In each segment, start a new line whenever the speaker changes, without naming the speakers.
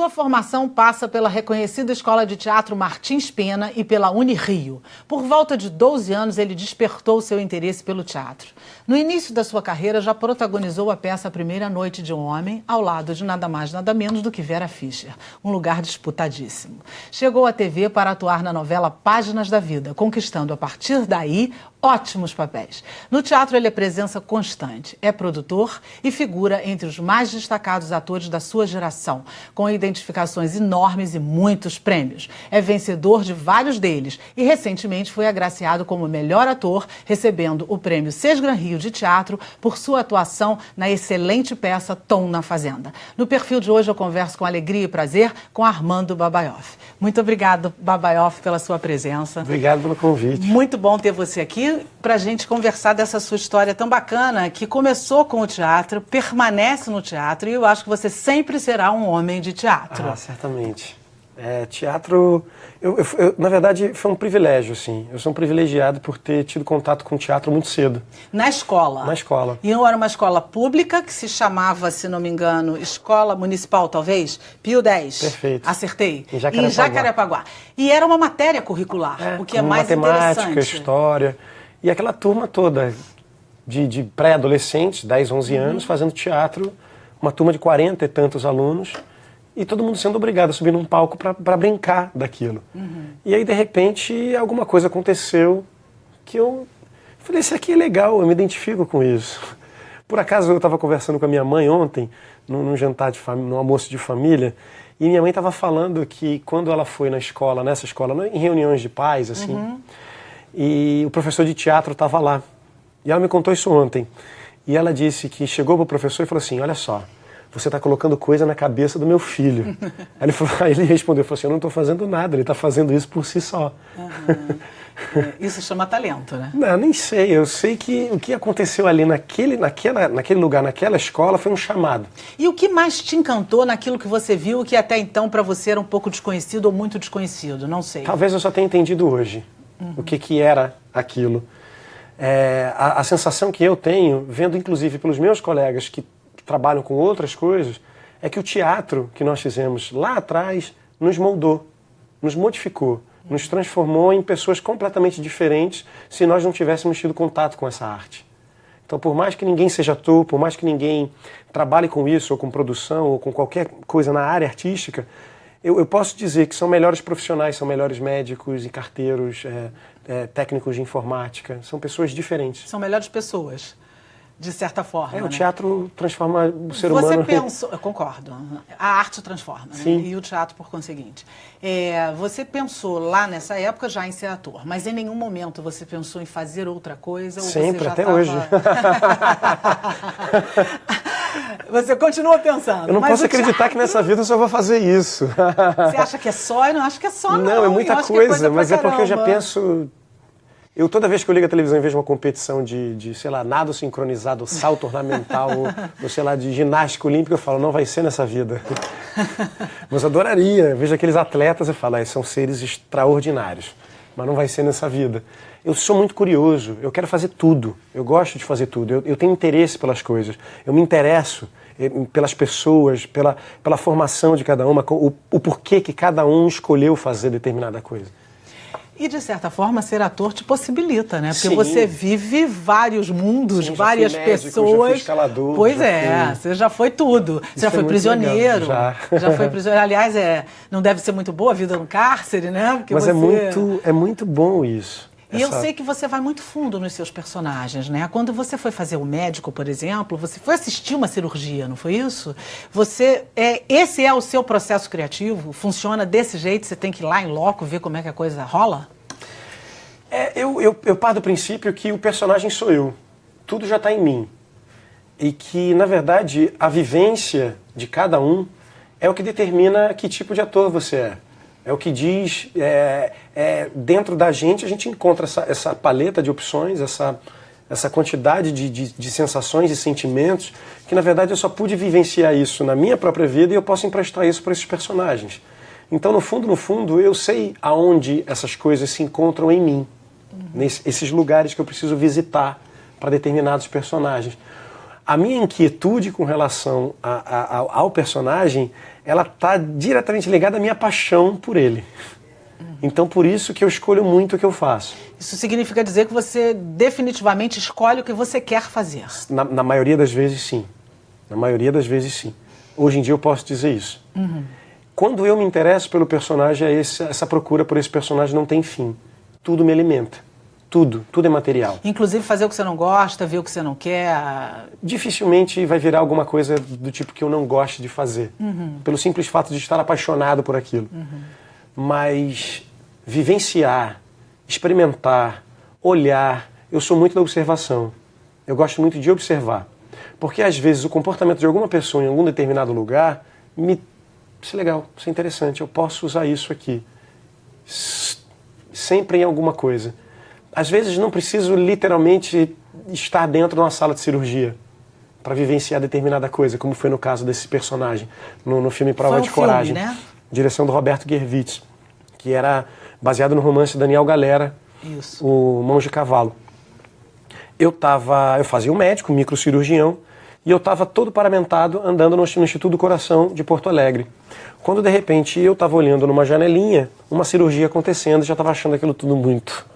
Sua formação passa pela reconhecida Escola de Teatro Martins Pena e pela Unirio. Por volta de 12 anos, ele despertou seu interesse pelo teatro. No início da sua carreira, já protagonizou a peça A Primeira Noite de um Homem, ao lado de nada mais nada menos do que Vera Fischer, um lugar disputadíssimo. Chegou à TV para atuar na novela Páginas da Vida, conquistando a partir daí ótimos papéis. No teatro ele é presença constante, é produtor e figura entre os mais destacados atores da sua geração, com identificações enormes e muitos prêmios. É vencedor de vários deles e recentemente foi agraciado como melhor ator, recebendo o prêmio Sesgran Rio de Teatro por sua atuação na excelente peça Tom na Fazenda. No perfil de hoje eu converso com alegria e prazer com Armando Babaioff. Muito obrigado, Babaioff, pela sua presença.
Obrigado pelo convite.
Muito bom ter você aqui para a gente conversar dessa sua história tão bacana, que começou com o teatro, permanece no teatro, e eu acho que você sempre será um homem de teatro.
Ah, certamente. Teatro, na verdade, foi um privilégio, assim. Eu sou um privilegiado por ter tido contato com o teatro muito cedo.
Na escola?
Na escola.
E era uma escola pública que se chamava, se não me engano, Escola Municipal, talvez? Pio 10.
Perfeito.
Acertei.
Em Jacarepaguá.
Em Jacarepaguá. E era uma matéria curricular, o que é mais
matemática,
interessante.
história. E aquela turma toda de pré-adolescentes, 10, 11 anos, fazendo teatro. Uma turma de 40 e tantos alunos. E todo mundo sendo obrigado a subir num palco para brincar daquilo. E aí, de repente, alguma coisa aconteceu que eu falei, isso aqui é legal, eu me identifico com isso. Por acaso, eu estava conversando com a minha mãe ontem, num jantar de família, num almoço de família, e minha mãe estava falando que quando ela foi na escola, nessa escola, em reuniões de pais, assim, e o professor de teatro estava lá. E ela me contou isso ontem. E ela disse que chegou para o professor e falou assim, olha só, você está colocando coisa na cabeça do meu filho. Aí ele respondeu, falou assim, eu não estou fazendo nada, ele está fazendo isso por si só.
Isso chama talento, né?
Não, nem sei, eu sei que o que aconteceu ali naquele lugar, naquela escola, foi um chamado.
E o que mais te encantou naquilo que você viu, que até então para você era um pouco desconhecido ou muito desconhecido? Não sei.
Talvez eu só tenha entendido hoje o que era aquilo. A sensação que eu tenho, vendo inclusive pelos meus colegas que trabalham com outras coisas, é que o teatro que nós fizemos lá atrás nos moldou, nos modificou, nos transformou em pessoas completamente diferentes se nós não tivéssemos tido contato com essa arte. Então, por mais que ninguém seja ator, por mais que ninguém trabalhe com isso, ou com produção, ou com qualquer coisa na área artística, eu posso dizer que são melhores profissionais, são melhores médicos e carteiros, técnicos de informática, são pessoas diferentes.
São melhores pessoas. De certa forma,
o teatro transforma o ser humano...
Você pensou... Eu concordo. A arte transforma, né? E o teatro, por conseguinte. Você pensou lá nessa época já em ser ator, mas em nenhum momento você pensou em fazer outra coisa? Ou
sempre,
você já
até hoje.
Você continua pensando.
Eu não posso acreditar que nessa vida eu só vou fazer isso.
Você acha que é só? Eu não acho que é só, não.
Não, é muita coisa, mas é porque eu já penso... Toda vez que eu ligo a televisão e vejo uma competição de sei lá, nado sincronizado, salto ornamental, ou sei lá, de ginástica olímpica, eu falo, não vai ser nessa vida. Mas eu adoraria. Eu vejo aqueles atletas e falo, são seres extraordinários, mas não vai ser nessa vida. Eu sou muito curioso, eu quero fazer tudo, eu gosto de fazer tudo, eu tenho interesse pelas coisas, eu me interesso pelas pessoas, pela formação de cada uma, o porquê que cada um escolheu fazer determinada coisa.
E, de certa forma, ser ator te possibilita, né? Porque
Sim.
Você vive vários mundos, várias
já fui médico,
pessoas.
Já fui escalador.
Pois você já foi tudo. Você já foi prisioneiro.
Legal,
já foi prisioneiro. Aliás, não deve ser muito boa a vida no cárcere, né? Porque
mas é muito bom isso.
E eu sei que você vai muito fundo nos seus personagens, né? Quando você foi fazer o médico, por exemplo, você foi assistir uma cirurgia, não foi isso? Esse é o seu processo criativo? Funciona desse jeito? Você tem que ir lá em loco ver como é que a coisa rola?
Eu paro do princípio que o personagem sou eu. Tudo já está em mim. E que, na verdade, a vivência de cada um é o que determina que tipo de ator você é. É o que diz, dentro da gente a gente encontra essa paleta de opções, essa quantidade de sensações e sentimentos, que na verdade eu só pude vivenciar isso na minha própria vida e eu posso emprestar isso para esses personagens. Então, no fundo, eu sei aonde essas coisas se encontram em mim, nesses lugares que eu preciso visitar para determinados personagens. A minha inquietude com relação ao personagem, ela está diretamente ligada à minha paixão por ele. Então, por isso que eu escolho muito o que eu faço.
Isso significa dizer que você definitivamente escolhe o que você quer fazer.
Na maioria das vezes, sim. Na maioria das vezes, sim. Hoje em dia eu posso dizer isso. Quando eu me interesso pelo personagem, essa procura por esse personagem não tem fim. Tudo me alimenta. Tudo é material.
Inclusive fazer o que você não gosta, ver o que você não quer.
Dificilmente vai virar alguma coisa do tipo que eu não goste de fazer. Pelo simples fato de estar apaixonado por aquilo. Mas vivenciar, experimentar, olhar, eu sou muito da observação. Eu gosto muito de observar. Porque às vezes o comportamento de alguma pessoa em algum determinado lugar isso é legal, isso é interessante, eu posso usar isso aqui. Sempre em alguma coisa. Às vezes não preciso literalmente estar dentro de uma sala de cirurgia para vivenciar determinada coisa, como foi no caso desse personagem, no filme Prova de Coragem.
Filme, né?
Direção do Roberto Gervitz, que era baseado no romance de Daniel Galera,
Isso.
O Mãos de Cavalo. Eu fazia um médico, um microcirurgião, e eu estava todo paramentado andando no Instituto do Coração de Porto Alegre. Quando de repente eu estava olhando numa janelinha, uma cirurgia acontecendo, e já estava achando aquilo tudo muito.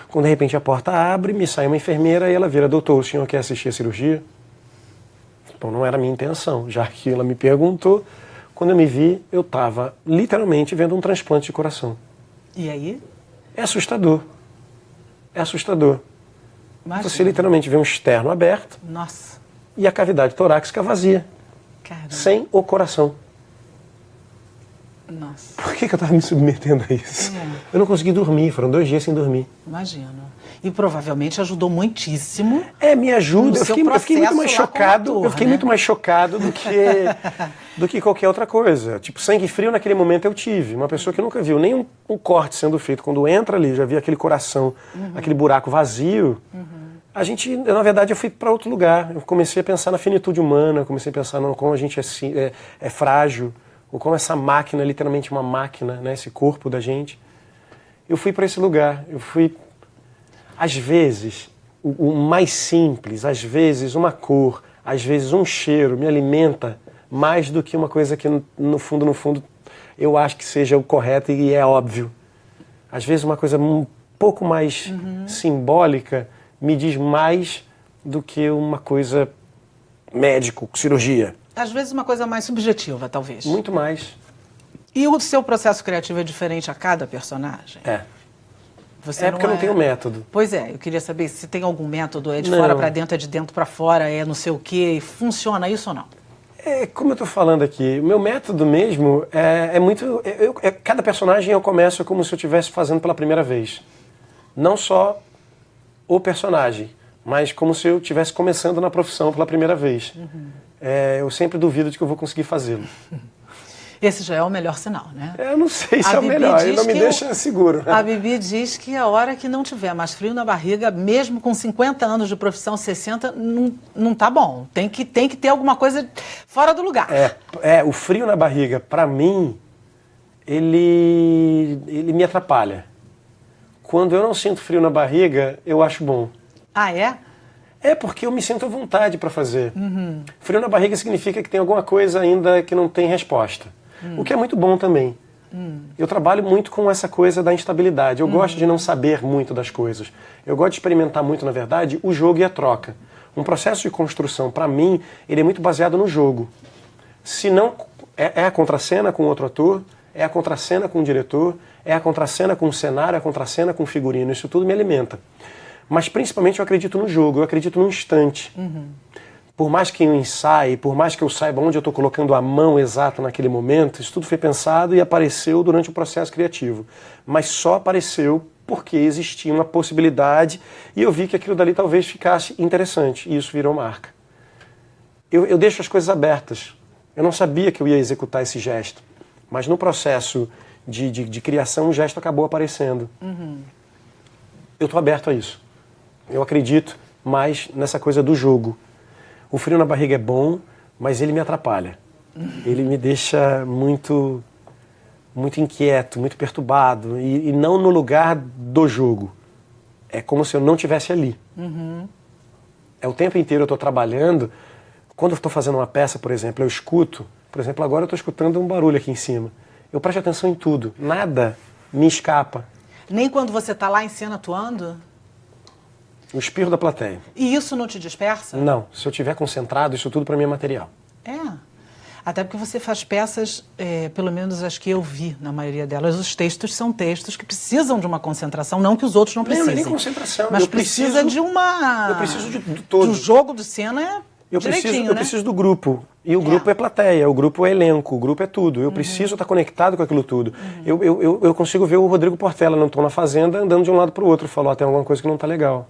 Quando de repente a porta abre, me sai uma enfermeira e ela vira: doutor, o senhor quer assistir a cirurgia? Bom, não era a minha intenção, já que ela me perguntou. Quando eu me vi, eu estava literalmente vendo um transplante de coração.
E aí?
É assustador. É assustador.
Imagina.
Você literalmente vê um externo aberto
Nossa.
e a cavidade torácica vazia,
Caramba.
sem o coração.
Nossa.
Por que eu estava me submetendo a isso?
É.
Eu não consegui dormir, foram 2 dias sem dormir.
Imagino. E provavelmente ajudou muitíssimo.
Me ajuda. Eu fiquei muito mais
processo
chocado.
lá como ator,
Eu fiquei
né?
muito mais chocado do que qualquer outra coisa. Tipo, sangue frio naquele momento eu tive. Uma pessoa que nunca viu nem um corte sendo feito. Quando entra ali, já vi aquele coração, aquele buraco vazio. Na verdade, eu fui para outro lugar. Eu comecei a pensar na finitude humana, comecei a pensar como a gente é frágil, ou como essa máquina é literalmente uma máquina, né, esse corpo da gente. Eu fui para esse lugar. Eu fui... Às vezes, o mais simples, às vezes uma cor, às vezes um cheiro me alimenta mais do que uma coisa que no fundo, eu acho que seja o correto e é óbvio. Às vezes uma coisa um pouco mais simbólica me diz mais do que uma coisa médico, cirurgia.
Às vezes uma coisa mais subjetiva, talvez.
Muito mais.
E o seu processo criativo é diferente a cada personagem? Você
Porque eu não tenho método.
Pois é, eu queria saber se tem algum método, é de
Não.
fora para dentro, é de dentro para fora, é não sei o quê, funciona isso ou não?
Como eu estou falando aqui, o meu método mesmo é muito... cada personagem eu começo como se eu estivesse fazendo pela primeira vez. Não só o personagem, mas como se eu estivesse começando na profissão pela primeira vez. Eu sempre duvido de que eu vou conseguir fazê-lo.
Esse já é o melhor sinal, né?
Eu não sei se
A
é o
Bibi
melhor, ele
diz
não me
que
deixa seguro.
A Bibi diz que a hora que não tiver mais frio na barriga, mesmo com 50 anos de profissão, 60, não tá bom. Tem que ter alguma coisa fora do lugar.
O frio na barriga, pra mim, ele me atrapalha. Quando eu não sinto frio na barriga, eu acho bom.
Ah, é?
É porque eu me sinto à vontade para fazer. Frio na barriga significa que tem alguma coisa ainda que não tem resposta. O que é muito bom também. Eu trabalho muito com essa coisa da instabilidade. Eu gosto de não saber muito das coisas. Eu gosto de experimentar muito, na verdade, o jogo e a troca. Um processo de construção, para mim, ele é muito baseado no jogo. Se não, é a contracena com outro ator, é a contracena com o diretor, é a contracena com o cenário, é a contracena com o figurino. Isso tudo me alimenta. Mas principalmente eu acredito no jogo, eu acredito no instante. Por mais que eu ensaie, por mais que eu saiba onde eu estou colocando a mão exata naquele momento, isso tudo foi pensado e apareceu durante o processo criativo. Mas só apareceu porque existia uma possibilidade e eu vi que aquilo dali talvez ficasse interessante. E isso virou marca. Eu deixo as coisas abertas. Eu não sabia que eu ia executar esse gesto. Mas no processo de criação, o gesto acabou aparecendo. Eu estou aberto a isso. Eu acredito mais nessa coisa do jogo. O frio na barriga é bom, mas ele me atrapalha. Ele me deixa muito inquieto, muito perturbado. E não no lugar do jogo. É como se eu não estivesse ali. É o tempo inteiro eu estou trabalhando. Quando eu estou fazendo uma peça, por exemplo, eu escuto. Por exemplo, agora eu estou escutando um barulho aqui em cima. Eu presto atenção em tudo. Nada me escapa.
Nem quando você está lá em cena atuando?
O espirro da plateia.
E isso não te dispersa?
Não. Se eu estiver concentrado, isso tudo para mim é material.
É. Até porque você faz peças, pelo menos as que eu vi, na maioria delas, os textos são textos que precisam de uma concentração, não que os outros não precisem.
Não, nem concentração.
Mas precisa de uma...
Eu preciso de todo.
Do jogo de cena
Eu
direitinho,
preciso do grupo. E o grupo é plateia, o grupo é elenco, o grupo é tudo. Eu preciso estar conectado com aquilo tudo. Eu consigo ver o Rodrigo Portela, não estou na fazenda, andando de um lado para o outro. Falou, tem alguma coisa que não está legal.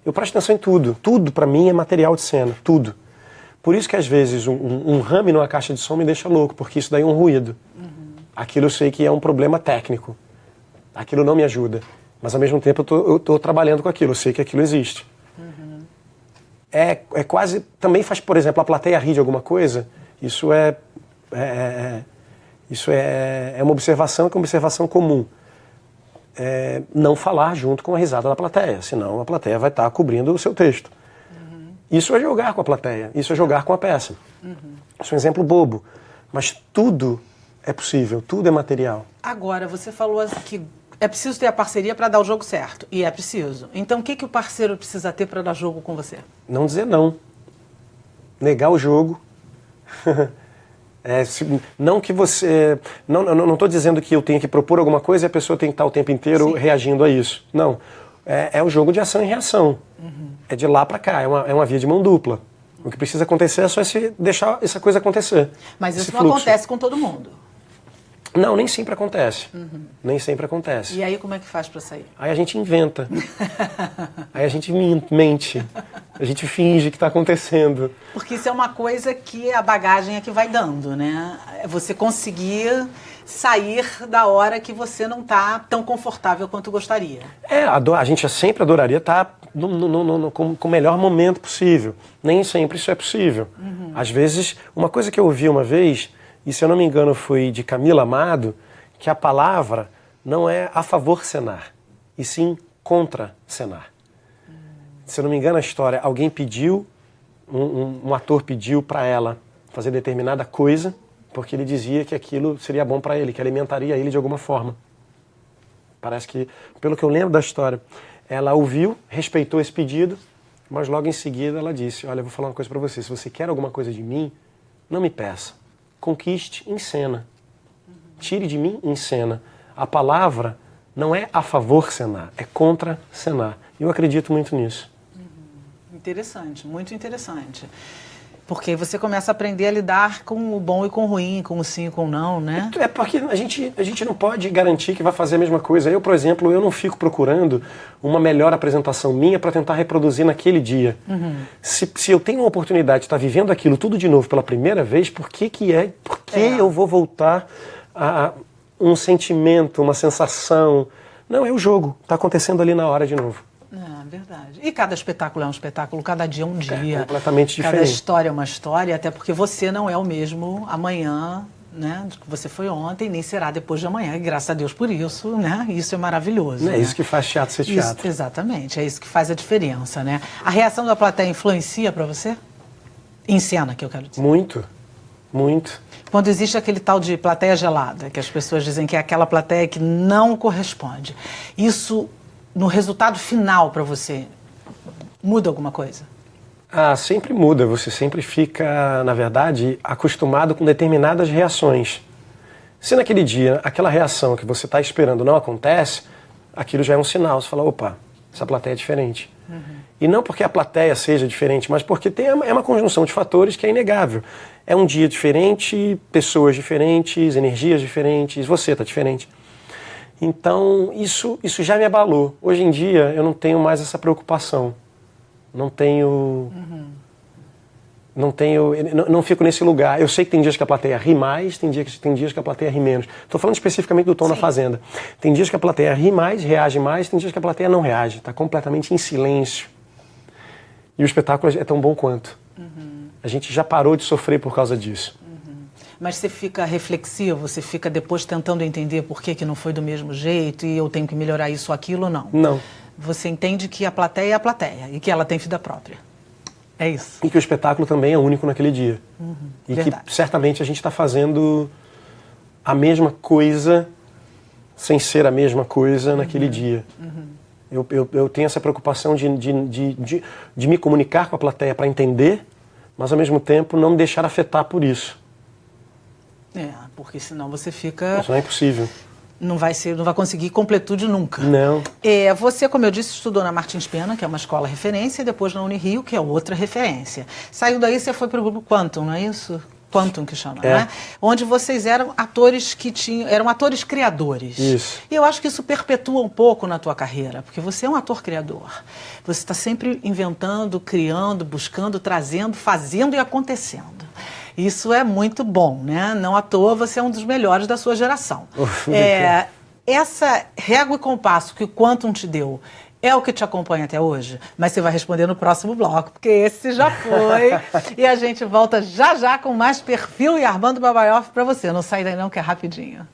Eu presto atenção em tudo. Tudo, para mim, é material de cena. Tudo. Por isso que, às vezes, um rame numa caixa de som me deixa louco, porque isso daí é um ruído. Aquilo eu sei que é um problema técnico. Aquilo não me ajuda. Mas, ao mesmo tempo, eu estou trabalhando com aquilo. Eu sei que aquilo existe. É quase... Também faz, por exemplo, a plateia rir de alguma coisa. Isso é uma observação que é uma observação comum. Não falar junto com a risada da plateia, senão a plateia vai estar cobrindo o seu texto. Isso é jogar com a plateia, isso é jogar com a peça. Isso é um exemplo bobo, mas tudo é possível, tudo é material.
Agora, você falou que é preciso ter a parceria para dar o jogo certo, e é preciso. Então, o que o parceiro precisa ter para dar jogo com você?
Não dizer não. Negar o jogo. Não que você... Não estou dizendo que eu tenho que propor alguma coisa e a pessoa tem que estar o tempo inteiro reagindo a isso. Não. É um jogo de ação e reação. É de lá para cá, é uma via de mão dupla. O que precisa acontecer é só deixar essa coisa acontecer.
Mas isso não acontece com todo mundo.
Não, nem sempre acontece. Nem sempre acontece.
E aí como é que faz para sair?
Aí a gente inventa. Aí a gente mente. A gente finge que está acontecendo.
Porque isso é uma coisa que a bagagem é que vai dando, né? É você conseguir sair da hora que você não está tão confortável quanto gostaria.
A gente sempre adoraria estar com o melhor momento possível. Nem sempre isso é possível. Às vezes, uma coisa que eu ouvi uma vez, e se eu não me engano foi de Camila Amado, que a palavra não é a favor cenar, e sim contra cenar. Se eu não me engano a história, alguém pediu, um ator pediu para ela fazer determinada coisa, porque ele dizia que aquilo seria bom para ele, que alimentaria ele de alguma forma. Parece que, pelo que eu lembro da história, ela ouviu, respeitou esse pedido, mas logo em seguida ela disse, olha, eu vou falar uma coisa para você, se você quer alguma coisa de mim, não me peça, conquiste em cena, tire de mim em cena. A palavra não é a favor cenar, é contra cenar. E eu acredito muito nisso.
Interessante, muito interessante. Porque você começa a aprender a lidar com o bom e com o ruim, com o sim e com o não, né?
É porque a gente não pode garantir que vai fazer a mesma coisa. Eu, por exemplo, eu não fico procurando uma melhor apresentação minha para tentar reproduzir naquele dia. Se eu tenho uma oportunidade de estar vivendo aquilo tudo de novo pela primeira vez, por que eu vou voltar a um sentimento, uma sensação? Não, é o jogo. Está acontecendo ali na hora de novo.
Verdade. E cada espetáculo é um espetáculo, cada dia é um dia.
É completamente diferente.
Cada história é uma história, até porque você não é o mesmo amanhã, né, do que você foi ontem, nem será depois de amanhã. E graças a Deus por isso, né? Isso é maravilhoso.
Não é
né?
isso que faz teatro ser teatro.
Isso, exatamente, é isso que faz a diferença, né? A reação da plateia influencia para você? Em cena, que eu quero dizer.
Muito, muito.
Quando existe aquele tal de plateia gelada, que as pessoas dizem que é aquela plateia que não corresponde. Isso, no resultado final para você, muda alguma coisa?
Sempre muda. Você sempre fica, na verdade, acostumado com determinadas reações. Se naquele dia, aquela reação que você está esperando não acontece, aquilo já é um sinal. Você fala, opa, essa plateia é diferente. E não porque a plateia seja diferente, mas porque é uma conjunção de fatores que é inegável. É um dia diferente, pessoas diferentes, energias diferentes, você está diferente. Então, isso já me abalou. Hoje em dia, eu não tenho mais essa preocupação. Não fico nesse lugar. Eu sei que tem dias que a plateia ri mais, tem dias que a plateia ri menos. Estou falando especificamente do Tom na Fazenda. Tem dias que a plateia ri mais, reage mais, tem dias que a plateia não reage. Está completamente em silêncio. E o espetáculo é tão bom quanto. A gente já parou de sofrer por causa disso.
Mas você fica reflexivo? Você fica depois tentando entender por que não foi do mesmo jeito e eu tenho que melhorar isso ou aquilo ou não?
Não.
Você entende que a plateia é a plateia e que ela tem vida própria? É isso.
E que o espetáculo também é único naquele dia. E
verdade.
que certamente a gente está fazendo a mesma coisa sem ser a mesma coisa naquele dia. Eu tenho essa preocupação de me comunicar com a plateia para entender, mas ao mesmo tempo não me deixar afetar por isso.
Porque senão você fica...
Isso não é impossível.
Não vai conseguir completude nunca.
Não.
Você, como eu disse, estudou na Martins Pena, que é uma escola referência, e depois na Unirio, que é outra referência. Saiu daí, você foi para o grupo Quantum, não é isso? Quantum que chama, né? Onde vocês eram atores eram atores criadores.
Isso.
E eu acho que isso perpetua um pouco na tua carreira, porque você é um ator criador. Você está sempre inventando, criando, buscando, trazendo, fazendo e acontecendo. Isso é muito bom, né? Não à toa você é um dos melhores da sua geração. Essa régua e compasso que o Quantum te deu é o que te acompanha até hoje? Mas você vai responder no próximo bloco, porque esse já foi. E a gente volta já já com mais Perfil e Armando Babaioff para você. Não sai daí não, que é rapidinho.